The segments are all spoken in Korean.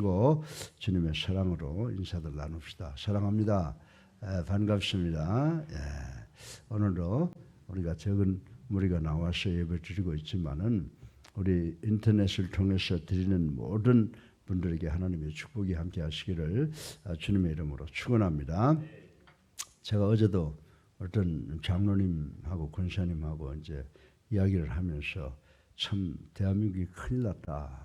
하시고 주님의 사랑으로 인사들 나눕시다. 사랑합니다. 반갑습니다. 오늘도 우리가 적은 무리가 나와서 예배 드리고 있지만은 우리 인터넷을 통해서 드리는 모든 분들에게 하나님의 축복이 함께 하시기를 주님의 이름으로 축원합니다. 제가 어제도 어떤 장로님하고 권사님하고 이제 이야기를 하면서 참 대한민국이 큰일 났다.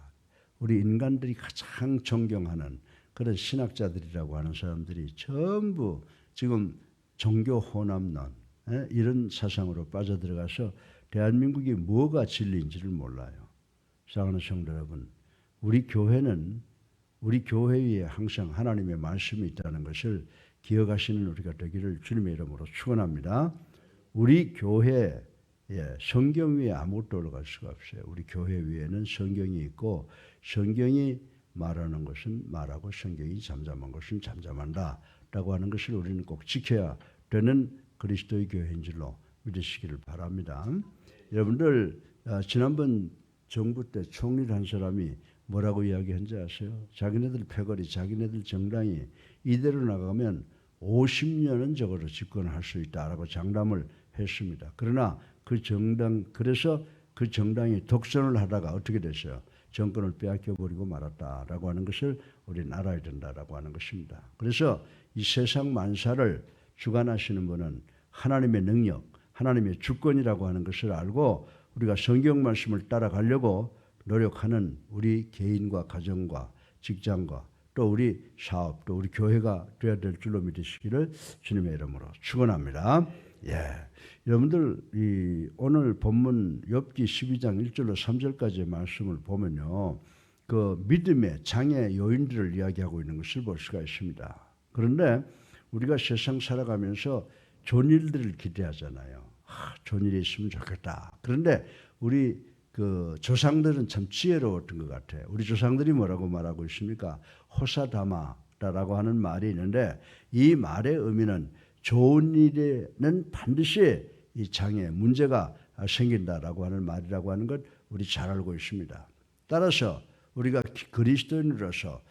우리 인간들이 가장 존경하는 그런 신학자들이라고 하는 사람들이 전부 지금 종교 혼합론 이런 사상으로 빠져들어가서 대한민국이 뭐가 진리인지를 몰라요. 사랑하는 성도 여러분, 우리 교회는 우리 교회 위에 항상 하나님의 말씀이 있다는 것을 기억하시는 우리가 되기를 주님의 이름으로 축원합니다. 우리 교회에 성경 위에 아무것도 올라갈 수가 없어요. 우리 교회 위에는 성경이 있고 성경이 말하는 것은 말하고 성경이 잠잠한 것은 잠잠한다 라고 하는 것을 우리는 꼭 지켜야 되는 그리스도의 교회인 줄로 믿으시기를 바랍니다. 여러분들 지난번 정부 때 총리를 한 사람이 뭐라고 이야기한지 아세요? 자기네들 패거리, 자기네들 정당이 이대로 나가면 50년은 적어도 집권할 수 있다라고 장담을 했습니다. 그러나 그래서 그 정당이 독선을 하다가 어떻게 됐어요? 정권을 빼앗겨버리고 말았다라고 하는 것을 우리는 알아야 된다라고 하는 것입니다. 그래서 이 세상 만사를 주관하시는 분은 하나님의 능력, 하나님의 주권이라고 하는 것을 알고 우리가 성경 말씀을 따라가려고 노력하는 우리 개인과 가정과 직장과 또 우리 사업 또 우리 교회가 되어야 될 줄로 믿으시기를 주님의 이름으로 축원합니다. 여러분들 오늘 본문 욥기 12장 1절로 3절까지의 말씀을 보면요, 그 믿음의 장애 요인들을 이야기하고 있는 것을 볼 수가 있습니다. 그런데 우리가 세상 살아가면서 좋은 일들을 기대하잖아요. 좋은 일이 있으면 좋겠다. 그런데 우리 그 조상들은 참 지혜로웠던 것 같아요. 우리 조상들이 뭐라고 말하고 있습니까? 호사다마라고 하는 말이 있는데 이 말의 의미는 좋은 일에는 반드시 이 장애, 문제가 생긴다라고 하는 말이라고 하는 것 우리 잘 알고 있습니다. 따라서 우리가 그리스도인으로서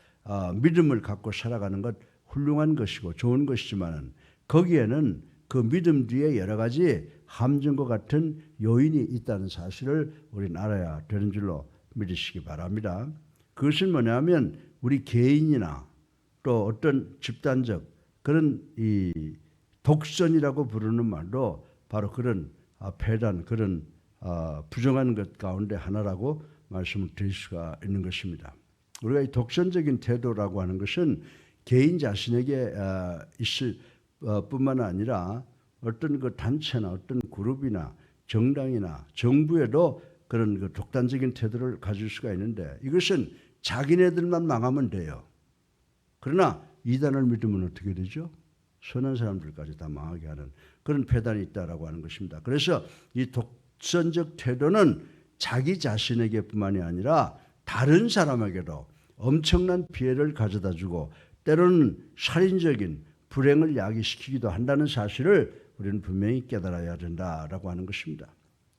믿음을 갖고 살아가는 것 훌륭한 것이고 좋은 것이지만 거기에는 그 믿음 뒤에 여러 가지 함정과 같은 요인이 있다는 사실을 우리는 알아야 되는 줄로 믿으시기 바랍니다. 그것은 뭐냐면 우리 개인이나 또 어떤 집단적 그런 이 독선이라고 부르는 말도 바로 그런 패단, 그런 부정한 것 가운데 하나라고 말씀을 드릴 수가 있는 것입니다. 우리가 이 독선적인 태도라고 하는 것은 개인 자신에게 있을 뿐만 아니라 어떤 그 단체나 어떤 그룹이나 정당이나 정부에도 그런 그 독단적인 태도를 가질 수가 있는데 이것은 자기네들만 망하면 돼요. 그러나 이단을 믿으면 어떻게 되죠? 선한 사람들까지 다 망하게 하는 그런 패단이 있다라고 하는 것입니다. 그래서 이 독선적 태도는 자기 자신에게 뿐만이 아니라 다른 사람에게도 엄청난 피해를 가져다 주고 때로는 살인적인 불행을 야기시키기도 한다는 사실을 우리는 분명히 깨달아야 된다라고 하는 것입니다.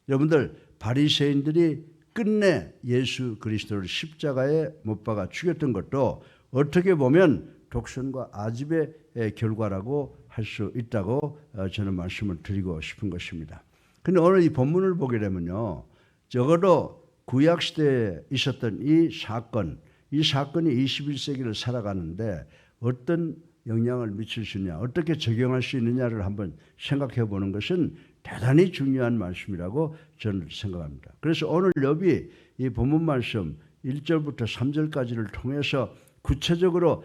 여러분들 바리새인들이 끝내 예수 그리스도를 십자가에 못 박아 죽였던 것도 어떻게 보면 독선과 아집의 결과라고 할 수 있다고 저는 말씀을 드리고 싶은 것입니다. 그런데 오늘 이 본문을 보게 되면요, 적어도 구약시대에 있었던 이 사건이 21세기를 살아가는데 어떤 영향을 미칠 수 있냐, 어떻게 적용할 수 있느냐를 한번 생각해 보는 것은 대단히 중요한 말씀이라고 저는 생각합니다. 그래서 오늘 욥이 이 본문 말씀 1절부터 3절까지를 통해서 구체적으로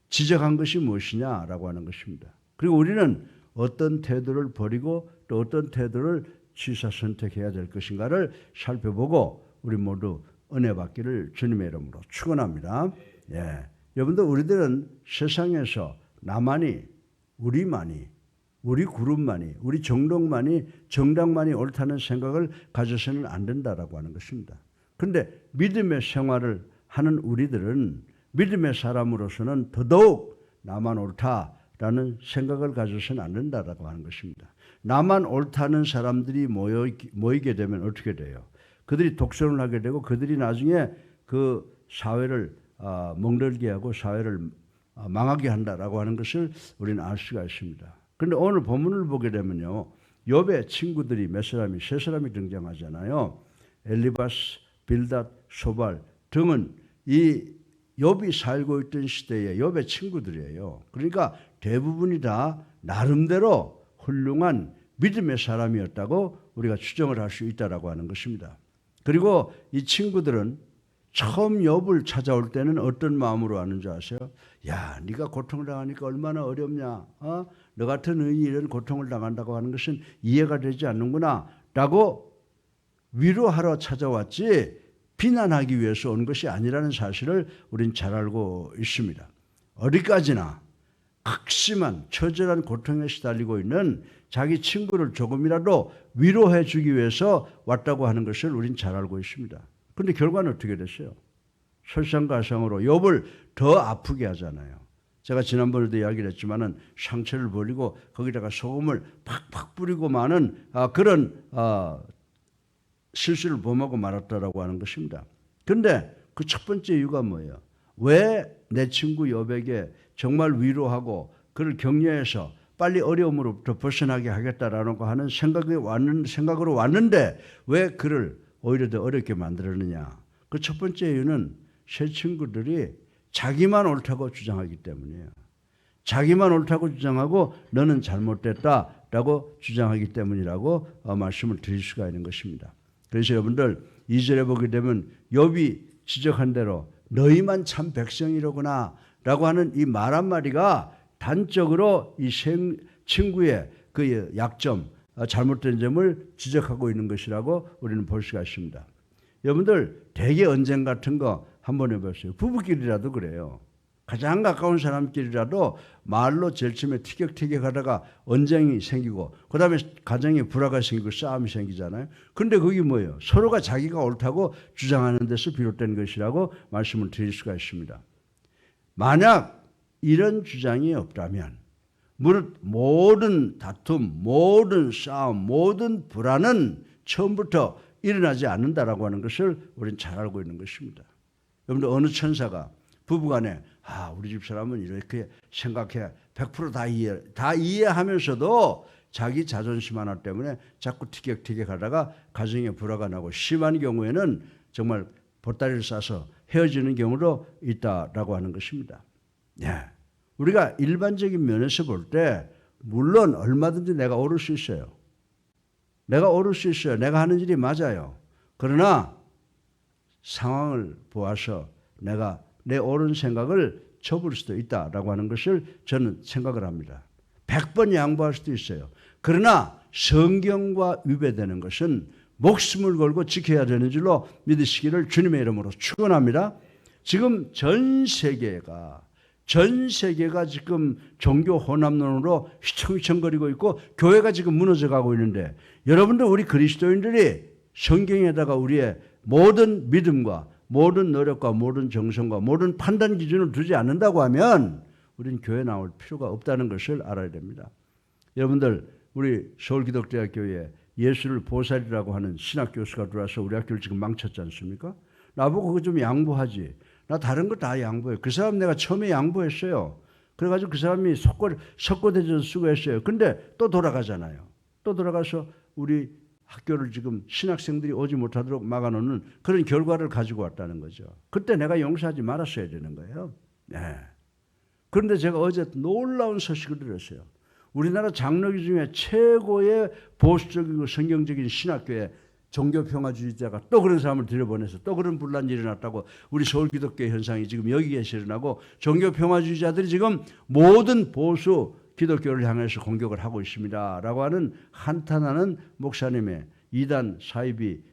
지적한 것이 무엇이냐라고 하는 것입니다. 그리고 우리는 어떤 태도를 버리고 또 어떤 태도를 취사 선택해야 될 것인가를 살펴보고 우리 모두 은혜 받기를 주님의 이름으로 축원합니다. 여러분들 우리들은 세상에서 나만이, 우리만이, 우리 그룹만이, 우리 정당만이 옳다는 생각을 가져서는 안 된다라고 하는 것입니다. 그런데 믿음의 생활을 하는 우리들은 믿음의 사람으로서는 더더욱 나만 옳다라는 생각을 가져서는 안 된다라고 하는 것입니다. 나만 옳다는 사람들이 모이게 되면 어떻게 돼요? 그들이 독선을 하게 되고 그들이 나중에 그 사회를 멍들게 하고 사회를 망하게 한다라고 하는 것을 우리는 알 수가 있습니다. 그런데 오늘 본문을 보게 되면요, 욥의 친구들이 몇 사람이, 세 사람이 등장하잖아요. 엘리바스, 빌닷, 소발 등은 이 욥이 살고 있던 시대의 욥의 친구들이에요. 그러니까 대부분이 다 나름대로 훌륭한 믿음의 사람이었다고 우리가 추정을 할 수 있다라고 하는 것입니다. 그리고 이 친구들은 처음 욥을 찾아올 때는 어떤 마음으로 왔는지 아세요? 야, 네가 고통을 당하니까 얼마나 어렵냐? 너 같은 의인이 이런 고통을 당한다고 하는 것은 이해가 되지 않는구나 라고 위로하러 찾아왔지 비난하기 위해서 온 것이 아니라는 사실을 우린 잘 알고 있습니다. 어디까지나 극심한 처절한 고통에 시달리고 있는 자기 친구를 조금이라도 위로해 주기 위해서 왔다고 하는 것을 우린 잘 알고 있습니다. 그런데 결과는 어떻게 됐어요? 설상가상으로 욥을 더 아프게 하잖아요. 제가 지난번에도 이야기를 했지만은 상처를 벌리고 거기다가 소금을 팍팍 뿌리고 마는 그런 실수를 범하고 말았다라고 하는 것입니다. 그런데 그 첫 번째 이유가 뭐예요? 왜 내 친구 욥에게 정말 위로하고 그를 격려해서 빨리 어려움으로부터 벗어나게 하겠다라는 거 하는 생각으로 왔는데 왜 그를 오히려 더 어렵게 만들었느냐? 그 첫 번째 이유는 새 친구들이 자기만 옳다고 주장하기 때문이에요. 자기만 옳다고 주장하고 너는 잘못됐다라고 주장하기 때문이라고 말씀을 드릴 수가 있는 것입니다. 그래서 여러분들 2절에 보게 되면 욥이 지적한 대로 너희만 참 백성이로구나 라고 하는 이 말 한마디가 단적으로 이 친구의 그 약점, 잘못된 점을 지적하고 있는 것이라고 우리는 볼 수가 있습니다. 여러분들 대개 언쟁 같은 거 한번 해보세요. 부부끼리라도 그래요. 가장 가까운 사람끼리라도 말로 제일 처음에 티격태격하다가 언쟁이 생기고 그 다음에 가정에 불화가 생기고 싸움이 생기잖아요. 그런데 그게 뭐예요? 서로가 자기가 옳다고 주장하는 데서 비롯된 것이라고 말씀을 드릴 수가 있습니다. 만약 이런 주장이 없다면 모든 다툼, 모든 싸움, 모든 불화는 처음부터 일어나지 않는다라고 하는 것을 우리는 잘 알고 있는 것입니다. 여러분들 어느 천사가 부부간에 우리 집 사람은 이렇게 생각해 100% 다 이해하면서도 자기 자존심 하나 때문에 자꾸 티격태격하다가 가정에 불화가 나고 심한 경우에는 정말 보따리를 싸서 헤어지는 경우도 있다라고 하는 것입니다. 네. 우리가 일반적인 면에서 볼 때 물론 얼마든지 내가 옳을 수 있어요. 내가 옳을 수 있어요. 내가 하는 일이 맞아요. 그러나 상황을 보아서 내가 내 옳은 생각을 접을 수도 있다라고 하는 것을 저는 생각을 합니다. 100번 양보할 수도 있어요. 그러나 성경과 위배되는 것은 목숨을 걸고 지켜야 되는 줄로 믿으시기를 주님의 이름으로 축원합니다. 지금 전 세계가 지금 종교 혼합론으로 휘청휘청거리고 있고 교회가 지금 무너져가고 있는데 여러분들 우리 그리스도인들이 성경에다가 우리의 모든 믿음과 모든 노력과 모든 정성과 모든 판단 기준을 두지 않는다고 하면 우리는 교회 나올 필요가 없다는 것을 알아야 됩니다. 여러분들 우리 서울기독대학교에 예수를 보살이라고 하는 신학 교수가 들어와서 우리 학교를 지금 망쳤지 않습니까? 나보고 그거 좀 양보하지. 나 다른 거 다 양보해. 그 사람 내가 처음에 양보했어요. 그래가지고 그 사람이 석고대전 쓰고 했어요. 근데 또 돌아가잖아요. 또 돌아가서 우리 학교를 지금 신학생들이 오지 못하도록 막아놓는 그런 결과를 가지고 왔다는 거죠. 그때 내가 용서하지 말았어야 되는 거예요. 네. 그런데 제가 어제 놀라운 소식을 들었어요. 우리나라 장로교 중에 최고의 보수적이고 성경적인 신학교에 종교평화주의자가 또 그런 사람을 들여보내서 또 그런 분란이 일어났다고 우리 서울기독교 현상이 지금 여기에서 일어나고 종교평화주의자들이 지금 모든 보수 기독교를 향해서 공격을 하고 있습니다. 라고 하는 한탄하는 목사님의 이단 사이비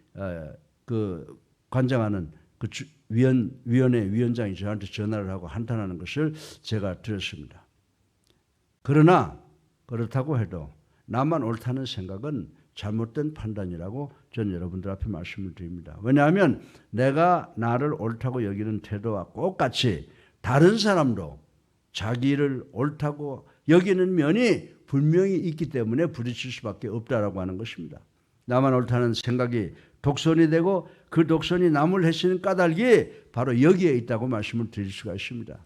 관장하는 그 위원회 위원장이 저한테 전화를 하고 한탄하는 것을 제가 들었습니다. 그러나 그렇다고 해도 나만 옳다는 생각은 잘못된 판단이라고 저는 여러분들 앞에 말씀을 드립니다. 왜냐하면 내가 나를 옳다고 여기는 태도와 똑같이 다른 사람도 자기를 옳다고 여기는 면이 분명히 있기 때문에 부딪힐 수밖에 없다라고 하는 것입니다. 나만 옳다는 생각이 독선이 되고 그 독선이 남을 해치는 까닭이 바로 여기에 있다고 말씀을 드릴 수가 있습니다.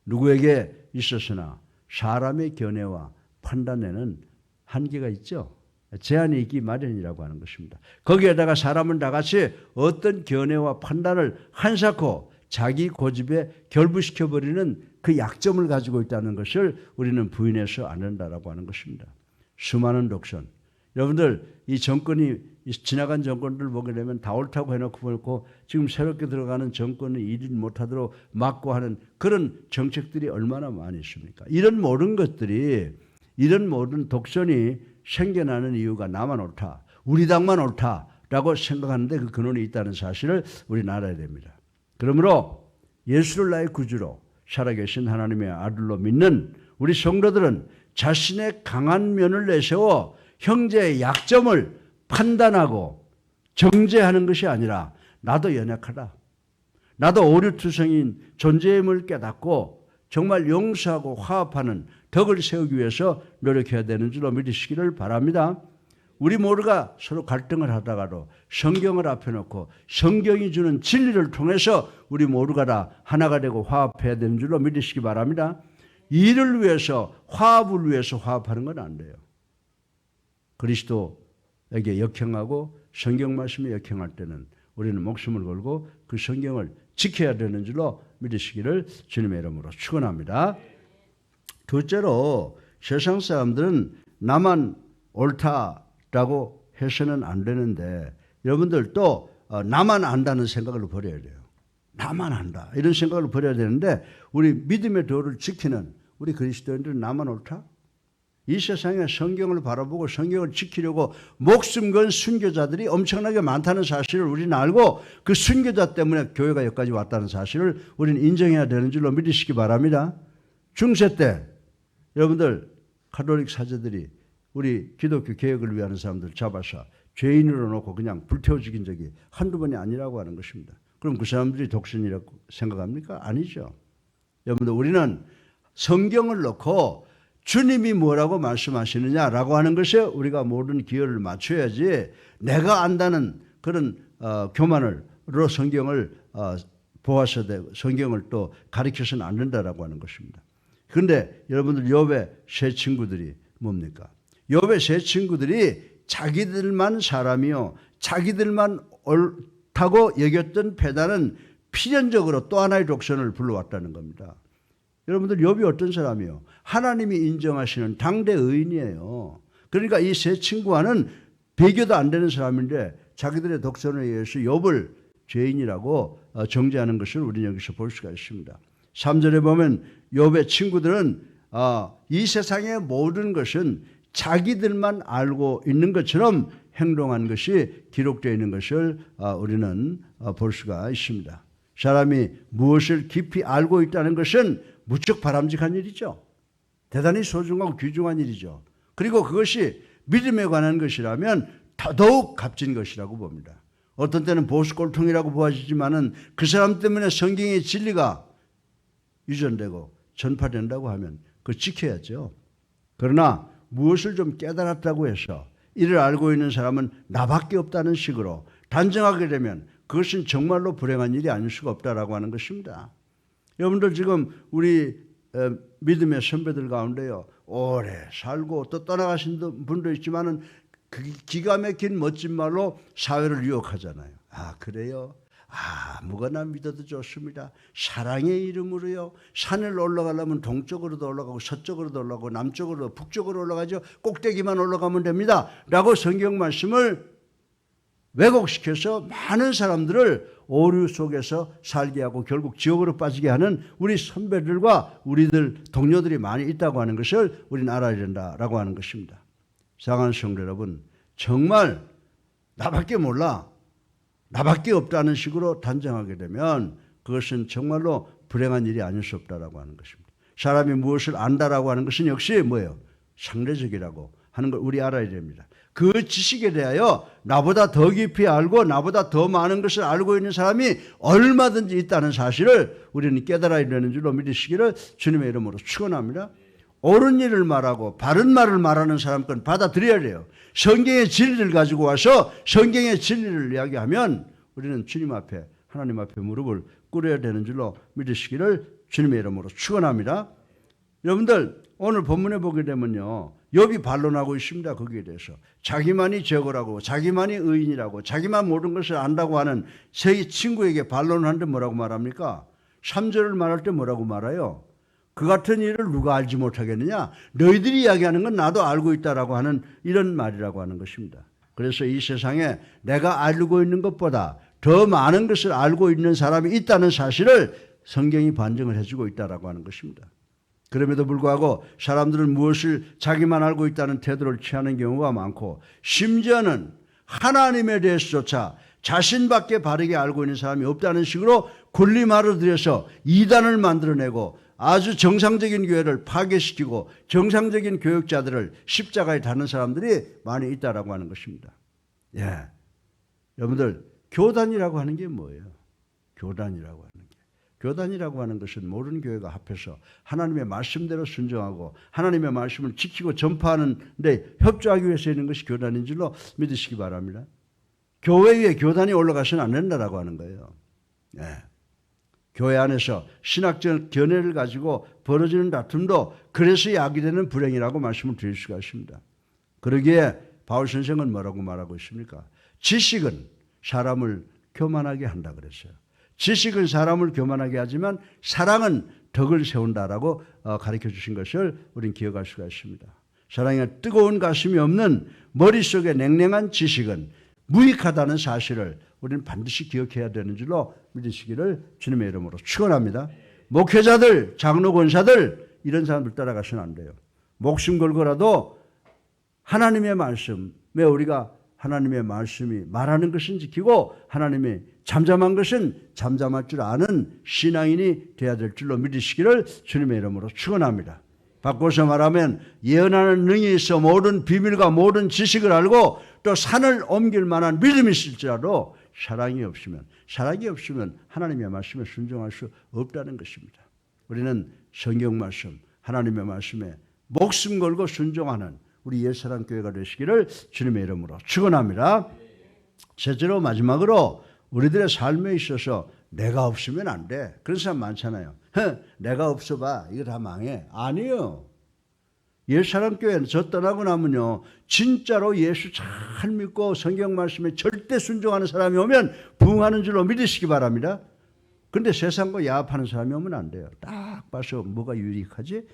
누구에게 있었으나 사람의 견해와 판단에는 한계가 있죠. 제한이 있기 마련이라고 하는 것입니다. 거기에다가 사람은 다 같이 어떤 견해와 판단을 한사코 자기 고집에 결부시켜버리는 그 약점을 가지고 있다는 것을 우리는 부인해서 안 된다라고 하는 것입니다. 수많은 독선. 여러분들 이 정권이 지나간 정권들 보게 되면 다 옳다고 해놓고 보고 지금 새롭게 들어가는 정권이 일 못하도록 막고 하는 그런 정책들이 얼마나 많이 있습니까? 이런 모든 것들이 이런 모든 독선이 생겨나는 이유가 나만 옳다, 우리 당만 옳다라고 생각하는데 그 근원이 있다는 사실을 우리는 알아야 됩니다. 그러므로 예수를 나의 구주로 살아계신 하나님의 아들로 믿는 우리 성도들은 자신의 강한 면을 내세워 형제의 약점을 판단하고 정죄하는 것이 아니라 나도 연약하다, 나도 오류투성인 존재임을 깨닫고 정말 용서하고 화합하는 덕을 세우기 위해서 노력해야 되는 줄로 믿으시기를 바랍니다. 우리 모두가 서로 갈등을 하다가도 성경을 앞에 놓고 성경이 주는 진리를 통해서 우리 모두가 다 하나가 되고 화합해야 되는 줄로 믿으시기 바랍니다. 일을 위해서 화합을 위해서 화합하는 건 안 돼요. 그리스도에게 역행하고 성경 말씀에 역행할 때는 우리는 목숨을 걸고 그 성경을 지켜야 되는 줄로 믿으시기를 주님의 이름으로 축원합니다. 둘째로 세상 사람들은 나만 옳다라고 해서는 안 되는데 여러분들 또 나만 안다는 생각을 버려야 돼요. 나만 안다 이런 생각을 버려야 되는데 우리 믿음의 도를 지키는 우리 그리스도인들은 나만 옳다? 이 세상에 성경을 바라보고 성경을 지키려고 목숨 건 순교자들이 엄청나게 많다는 사실을 우리는 알고 그 순교자 때문에 교회가 여기까지 왔다는 사실을 우리는 인정해야 되는 줄로 믿으시기 바랍니다. 중세 때 여러분들 가톨릭 사제들이 우리 기독교 개혁을 위하는 사람들 잡아서 죄인으로 놓고 그냥 불태워 죽인 적이 한두 번이 아니라고 하는 것입니다. 그럼 그 사람들이 독선이라고 생각합니까? 아니죠. 여러분들 우리는 성경을 놓고 주님이 뭐라고 말씀하시느냐라고 하는 것에 우리가 모든 기여를 맞춰야지 내가 안다는 그런 교만으로 성경을 보아서 되고 성경을 또 가르쳐서는 안 된다라고 하는 것입니다. 그런데 여러분들 욥의 세 친구들이 뭡니까? 욥의 세 친구들이 자기들만 사람이요 자기들만 옳다고 여겼던 배단은 필연적으로 또 하나의 독선을 불러왔다는 겁니다. 여러분들 욥이 어떤 사람이요? 하나님이 인정하시는 당대 의인이에요. 그러니까 이 세 친구와는 비교도 안 되는 사람인데 자기들의 독선에 의해서 욥을 죄인이라고 정죄하는 것을 우리는 여기서 볼 수가 있습니다. 3절에 보면 욥의 친구들은 이 세상의 모든 것은 자기들만 알고 있는 것처럼 행동한 것이 기록되어 있는 것을 우리는 볼 수가 있습니다. 사람이 무엇을 깊이 알고 있다는 것은 무척 바람직한 일이죠. 대단히 소중하고 귀중한 일이죠. 그리고 그것이 믿음에 관한 것이라면 더더욱 값진 것이라고 봅니다. 어떤 때는 보수골통이라고 보아지지만은 그 사람 때문에 성경의 진리가 유전되고 전파된다고 하면 그걸 지켜야죠. 그러나 무엇을 좀 깨달았다고 해서 이를 알고 있는 사람은 나밖에 없다는 식으로 단정하게 되면 그것은 정말로 불행한 일이 아닐 수가 없다라고 하는 것입니다. 여러분들 지금 우리 믿음의 선배들 가운데요 오래 살고 또 떠나가신 분도 있지만은 그 기가 막힌 멋진 말로 사회를 유혹하잖아요. 아 그래요? 아무거나 믿어도 좋습니다. 사랑의 이름으로요. 산을 올라가려면 동쪽으로도 올라가고 서쪽으로도 올라가고 남쪽으로 북쪽으로 올라가죠. 꼭대기만 올라가면 됩니다. 라고 성경 말씀을 왜곡시켜서 많은 사람들을 오류 속에서 살게 하고 결국 지옥으로 빠지게 하는 우리 선배들과 우리들 동료들이 많이 있다고 하는 것을 우리는 알아야 된다라고 하는 것입니다. 사랑하는 성도 여러분, 정말 나밖에 몰라, 나밖에 없다는 식으로 단정하게 되면 그것은 정말로 불행한 일이 아닐 수 없다라고 하는 것입니다. 사람이 무엇을 안다라고 하는 것은 역시 뭐예요? 상대적이라고 하는 걸 우리 알아야 됩니다. 그 지식에 대하여 나보다 더 깊이 알고 나보다 더 많은 것을 알고 있는 사람이 얼마든지 있다는 사실을 우리는 깨달아야 되는 줄로 믿으시기를 주님의 이름으로 축원합니다. 옳은 일을 말하고 바른 말을 말하는 사람 건 받아들여야 돼요. 성경의 진리를 가지고 와서 성경의 진리를 이야기하면 우리는 주님 앞에 하나님 앞에 무릎을 꿇어야 되는 줄로 믿으시기를 주님의 이름으로 축원합니다. 여러분들 오늘 본문에 보게 되면요, 욥이 반론하고 있습니다. 거기에 대해서 자기만이 저거라고, 자기만이 의인이라고, 자기만 모든 것을 안다고 하는 세 친구에게 반론하는데 뭐라고 말합니까? 3절을 말할 때 뭐라고 말해요? 그 같은 일을 누가 알지 못하겠느냐? 너희들이 이야기하는 건 나도 알고 있다라고 하는 이런 말이라고 하는 것입니다. 그래서 이 세상에 내가 알고 있는 것보다 더 많은 것을 알고 있는 사람이 있다는 사실을 성경이 반증을 해주고 있다라고 하는 것입니다. 그럼에도 불구하고 사람들은 무엇을 자기만 알고 있다는 태도를 취하는 경우가 많고, 심지어는 하나님에 대해서조차 자신밖에 바르게 알고 있는 사람이 없다는 식으로 군림하러 들여서 이단을 만들어내고 아주 정상적인 교회를 파괴시키고 정상적인 교육자들을 십자가에 다는 사람들이 많이 있다라고 하는 것입니다. 예, 여러분들 교단이라고 하는 게 뭐예요? 교단이라고 하는 게. 교단이라고 하는 것은 모든 교회가 합해서 하나님의 말씀대로 순종하고 하나님의 말씀을 지키고 전파하는 데 협조하기 위해서 있는 것이 교단인 줄로 믿으시기 바랍니다. 교회 위에 교단이 올라가서는 안 된다라고 하는 거예요. 예. 교회 안에서 신학적 견해를 가지고 벌어지는 다툼도 그래서 야기되는 불행이라고 말씀을 드릴 수가 있습니다. 그러기에 바울 선생은 뭐라고 말하고 있습니까? 지식은 사람을 교만하게 한다 그랬어요. 지식은 사람을 교만하게 하지만 사랑은 덕을 세운다라고 가르쳐 주신 것을 우리는 기억할 수가 있습니다. 사랑에 뜨거운 가슴이 없는 머릿속에 냉랭한 지식은 무익하다는 사실을 우리는 반드시 기억해야 되는 줄로 믿으시기를 주님의 이름으로 축원합니다. 목회자들, 장로, 권사들 이런 사람들 따라가서는 안 돼요. 목숨 걸고라도 하나님의 말씀에 우리가 하나님의 말씀이 말하는 것은 지키고 하나님이 잠잠한 것은 잠잠할 줄 아는 신앙인이 되어야 될 줄로 믿으시기를 주님의 이름으로 축원합니다. 바꿔서 말하면 예언하는 능이 있어 모든 비밀과 모든 지식을 알고 또 산을 옮길 만한 믿음이 있을지라도 사랑이 없으면 하나님의 말씀에 순종할 수 없다는 것입니다. 우리는 성경 말씀, 하나님의 말씀에 목숨 걸고 순종하는 우리 옛사람 교회가 되시기를 주님의 이름으로 축원합니다. 셋째로 마지막으로 우리들의 삶에 있어서 내가 없으면 안 돼. 그런 사람 많잖아요. 내가 없어봐. 이거 다 망해. 아니요. 옛사람 교회는 저 떠나고 나면요, 진짜로 예수 잘 믿고 성경 말씀에 절대 순종하는 사람이 오면 부흥하는 줄로 믿으시기 바랍니다. 그런데 세상과 야합하는 사람이 오면 안 돼요. 딱 봐서 뭐가 유익하지?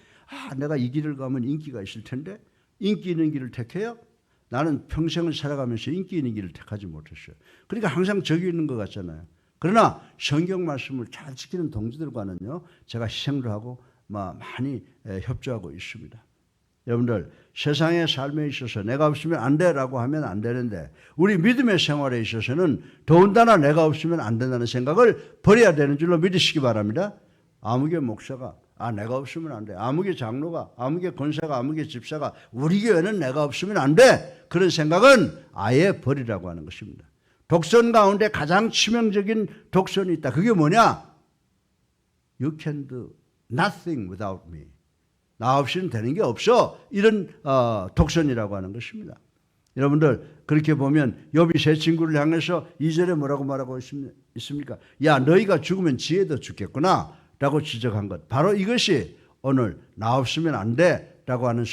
내가 이 길을 가면 인기가 있을 텐데 인기 있는 길을 택해요? 나는 평생을 살아가면서 인기 있는 길을 택하지 못했어요. 그러니까 항상 저기 있는 것 같잖아요. 그러나 성경 말씀을 잘 지키는 동지들과는요, 제가 희생도 하고 많이 협조하고 있습니다. 여러분들 세상의 삶에 있어서 내가 없으면 안 돼라고 하면 안 되는데 우리 믿음의 생활에 있어서는 더군다나 내가 없으면 안 된다는 생각을 버려야 되는 줄로 믿으시기 바랍니다. 아무개 목사가 내가 없으면 안 돼. 아무개 장로가, 아무개 권사가, 아무개 집사가 우리 교회는 내가 없으면 안 돼. 그런 생각은 아예 버리라고 하는 것입니다. 독선 가운데 가장 치명적인 독선이 있다. 그게 뭐냐? You can do nothing without me. 나 없이는 되는 게 없어. 이런 독선이라고 하는 것입니다. 여러분들 그렇게 보면 욥이 세 친구를 향해서 2절에 뭐라고 말하고 있습니까? 야, 너희가 죽으면 지혜도 죽겠구나 라고 지적한 것. 바로 이것이 오늘 나 없으면 안 돼 라고 하는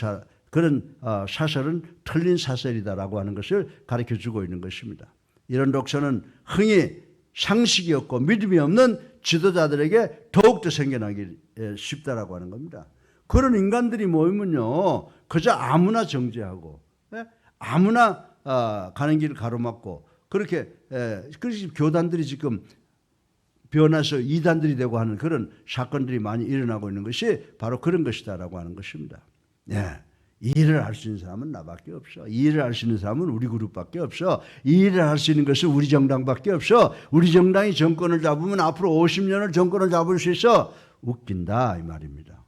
그런 사설은 틀린 사설이다라고 하는 것을 가르쳐주고 있는 것입니다. 이런 독선은 흥이 상식이 없고 믿음이 없는 지도자들에게 더욱더 생겨나기 쉽다라고 하는 겁니다. 그런 인간들이 모이면요, 그저 아무나 정죄하고 아무나 가는 길을 가로막고 그래서 교단들이 지금 변해서 이단들이 되고 하는 그런 사건들이 많이 일어나고 있는 것이 바로 그런 것이다라고 하는 것입니다. 이 일을 할 수 있는 사람은 나밖에 없어. 이 일을 할 수 있는 사람은 우리 그룹밖에 없어. 이 일을 할 수 있는 것은 우리 정당밖에 없어. 우리 정당이 정권을 잡으면 앞으로 50년을 정권을 잡을 수 있어. 웃긴다 이 말입니다.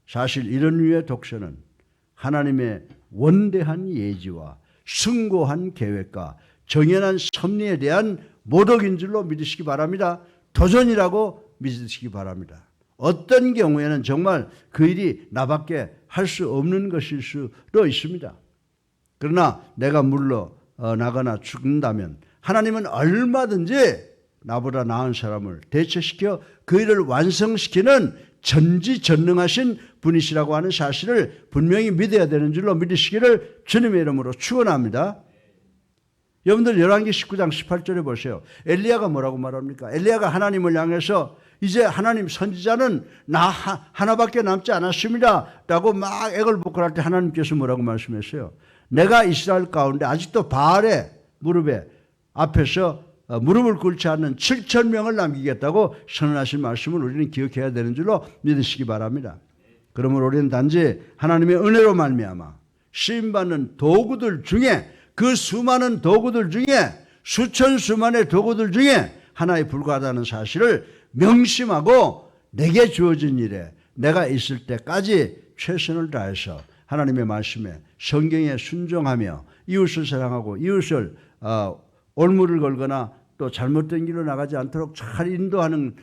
사실 이런 류의 독서는 하나님의 원대한 예지와 숭고한 계획과 정연한 섭리에 대한 모독인 줄로 믿으시기 바랍니다. 도전이라고 믿으시기 바랍니다. 어떤 경우에는 정말 그 일이 나밖에 할 수 없는 것일 수도 있습니다. 그러나 내가 물러나거나 죽는다면 하나님은 얼마든지 나보다 나은 사람을 대처시켜 그 일을 완성시키는 전지전능하신 분이시라고 하는 사실을 분명히 믿어야 되는 줄로 믿으시기를 주님의 이름으로 축원합니다. 여러분들 열왕기 19장 18절에 보세요. 엘리야가 뭐라고 말합니까? 엘리야가 하나님을 향해서 이제 하나님 선지자는 나 하나밖에 남지 않았습니다 라고 막 애걸복걸할 때 하나님께서 뭐라고 말씀했어요? 내가 이스라엘 가운데 아직도 바알의 무릎에 앞에서 무릎을 꿇지 않는 7,000명을 남기겠다고 선언하신 말씀을 우리는 기억해야 되는 줄로 믿으시기 바랍니다. 그러므로 우리는 단지 하나님의 은혜로 말미암아 쓰임받는 도구들 중에 그 수많은 도구들 중에 수천 수만의 도구들 중에 하나에 불과하다는 사실을 명심하고 내게 주어진 일에 내가 있을 때까지 최선을 다해서 하나님의 말씀에 성경에 순종하며 이웃을 사랑하고 이웃을 올무를 걸거나 또 잘못된 길로 나가지 않도록 잘 인도하는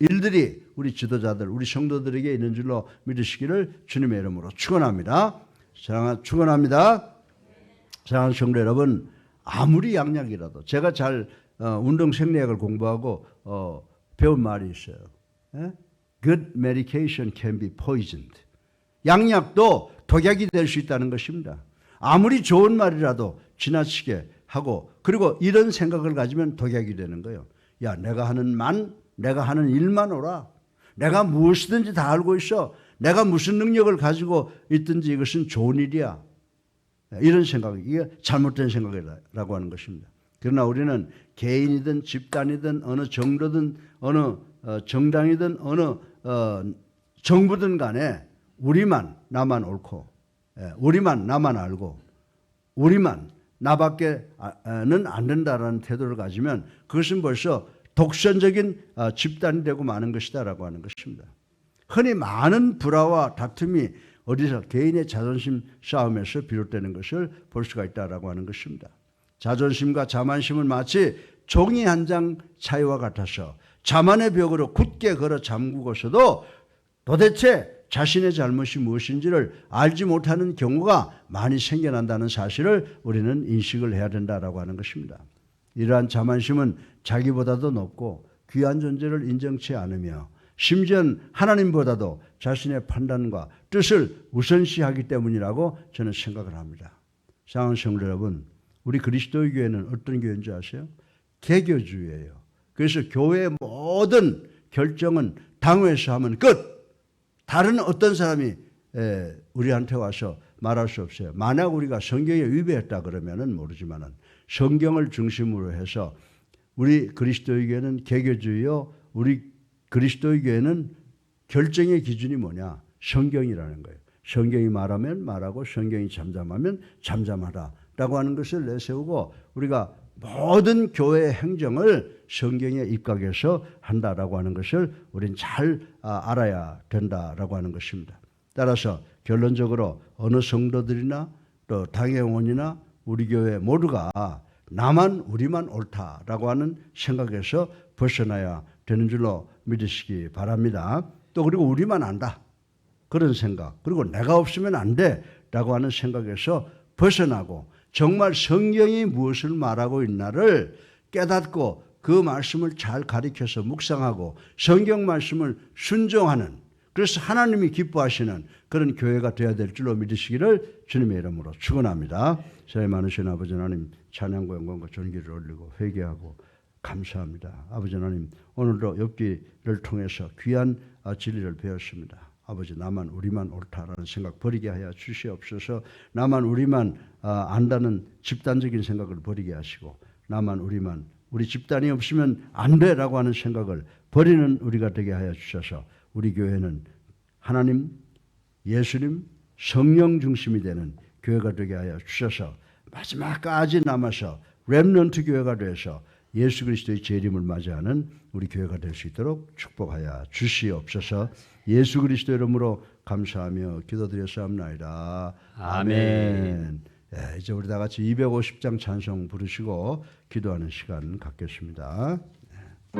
일들이 우리 지도자들, 우리 성도들에게 있는 줄로 믿으시기를 주님의 이름으로 축원합니다. 축원합니다. 사랑하는 성도 여러분, 아무리 양약이라도 제가 잘 운동 생리학을 공부하고 배운 말이 있어요. Good medication can be poisoned. 양약도 독약이 될 수 있다는 것입니다. 아무리 좋은 말이라도 지나치게 하고 그리고 이런 생각을 가지면 독약이 되는 거예요. 야, 내가 하는 일만 오라. 내가 무엇이든지 다 알고 있어. 내가 무슨 능력을 가지고 있든지 이것은 좋은 일이야. 이런 생각, 이게 잘못된 생각이라고 하는 것입니다. 그러나 우리는 개인이든 집단이든 어느 정도든 어느 정당이든 어느 정부든 간에 우리만 나만 옳고 우리만 나만 알고 우리만 나밖에는 안 된다라는 태도를 가지면 그것은 벌써 독선적인 집단이 되고 마는 것이다라고 하는 것입니다. 흔히 많은 불화와 다툼이 어디서 개인의 자존심 싸움에서 비롯되는 것을 볼 수가 있다라고 하는 것입니다. 자존심과 자만심은 마치 종이 한 장 차이와 같아서 자만의 벽으로 굳게 걸어 잠그고서도 도대체 자신의 잘못이 무엇인지를 알지 못하는 경우가 많이 생겨난다는 사실을 우리는 인식을 해야 된다라고 하는 것입니다. 이러한 자만심은 자기보다도 높고 귀한 존재를 인정치 않으며 심지어 하나님보다도 자신의 판단과 뜻을 우선시하기 때문이라고 저는 생각을 합니다. 사랑하는 성도 여러분, 우리 그리스도의 교회는 어떤 교회인지 아세요? 개교주의예요. 그래서 교회의 모든 결정은 당회에서 하면 끝. 다른 어떤 사람이 우리한테 와서 말할 수 없어요. 만약 우리가 성경에 위배했다 그러면은 모르지만은 성경을 중심으로 해서 우리 그리스도의 교회는 개교주의요. 우리 그리스도의 교회는 결정의 기준이 뭐냐? 성경이라는 거예요. 성경이 말하면 말하고 성경이 잠잠하면 잠잠하라라고 하는 것을 내세우고 우리가 모든 교회의 행정을 성경에 입각해서 한다라고 하는 것을 우리는 잘 알아야 된다라고 하는 것입니다. 따라서 결론적으로 어느 성도들이나 또 당회원이나 우리 교회 모두가 나만 우리만 옳다라고 하는 생각에서 벗어나야 되는 줄로 믿으시기 바랍니다. 또 그리고 우리만 안다 그런 생각, 그리고 내가 없으면 안 돼라고 하는 생각에서 벗어나고 정말 성경이 무엇을 말하고 있나를 깨닫고 그 말씀을 잘 가리켜서 묵상하고 성경 말씀을 순종하는, 그래서 하나님이 기뻐하시는 그런 교회가 되어야 될 줄로 믿으시기를 주님의 이름으로 축원합니다. 사랑이 많으신 아버지 하나님, 찬양과 영광과 존귀를 올리고 회개하고 감사합니다. 아버지 하나님, 오늘도 욥기를 통해서 귀한 진리를 배웠습니다. 아버지, 나만 우리만 옳다라는 생각 버리게 하여 주시옵소서. 나만 우리만 안다는 집단적인 생각을 버리게 하시고 나만 우리만, 우리 집단이 없으면 안 돼라고 하는 생각을 버리는 우리가 되게 하여 주셔서 우리 교회는 하나님, 예수님, 성령 중심이 되는 교회가 되게 하여 주셔서 마지막까지 남아서 렘넌트 교회가 되어서 예수 그리스도의 재림을 맞이하는 우리 교회가 될 수 있도록 축복하여 주시옵소서. 예수 그리스도 이름으로 감사하며 기도드렸사옵나이다. 아멘. 네, 이제 우리 다 같이 250장 찬송 부르시고 기도하는 시간 갖겠습니다. 네.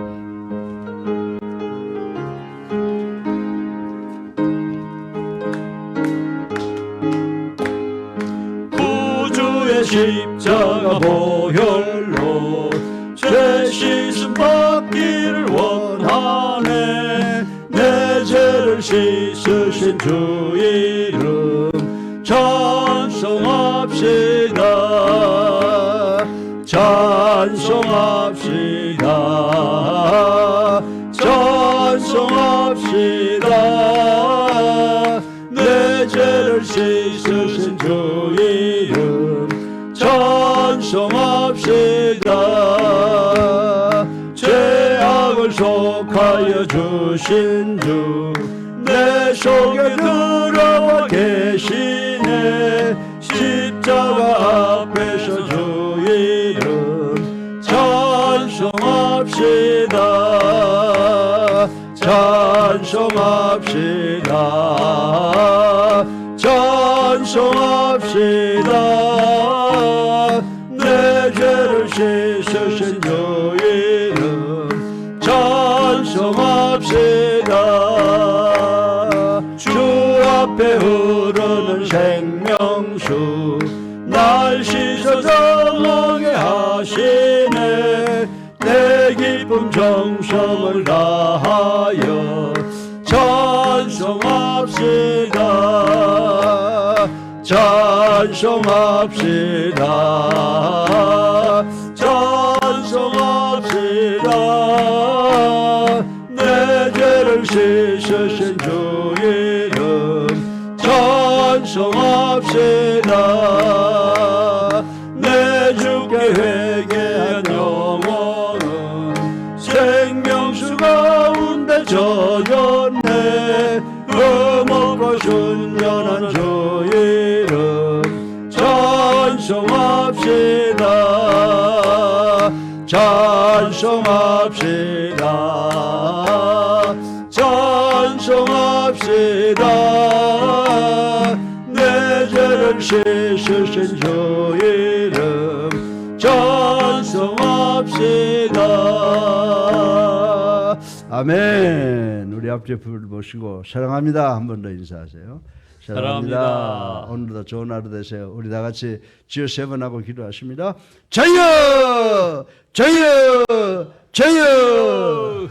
십자가 보혈로 죄 씻음 받기를 원하네. 내 죄를 씻으신 주 이름 찬송합시다. 찬송합시다. 찬송합시다. 내 죄를 씻으신 주 이름 찬송합시다. 죄악을 속하여 주신 주 내 속에 들어와 계시네. 십자가 앞에서 주 이름 찬송합시다. 찬송합시다. 찬송합시다. 내 죄를 씻으신 주 이름 찬송합시다. 주 앞에 흐르는 생명수 날 씻어 정하게 하시네. 내 기쁨 정성을 다하여 찬송합시다. 찬송합시다. 찬송합시다. 내 죄를 씻으신 주 이름 찬송합시다. 내 주께 회개한 영혼은 생명수 가운데 젖었네. 흠없고 순전한 주 이름 찬송합시다. 찬송합시다. 찬송합시다. 내 죄를 씻으신 주 이름 찬송합시다. 아멘. 우리 앞뒤 보시고 사랑합니다. 한 번 더 인사하세요. 사랑합니다. 오늘도 좋은 하루 되세요. 우리 다 같이 주여 세 번 하고 기도하십니다. 저여! 저여! 저여!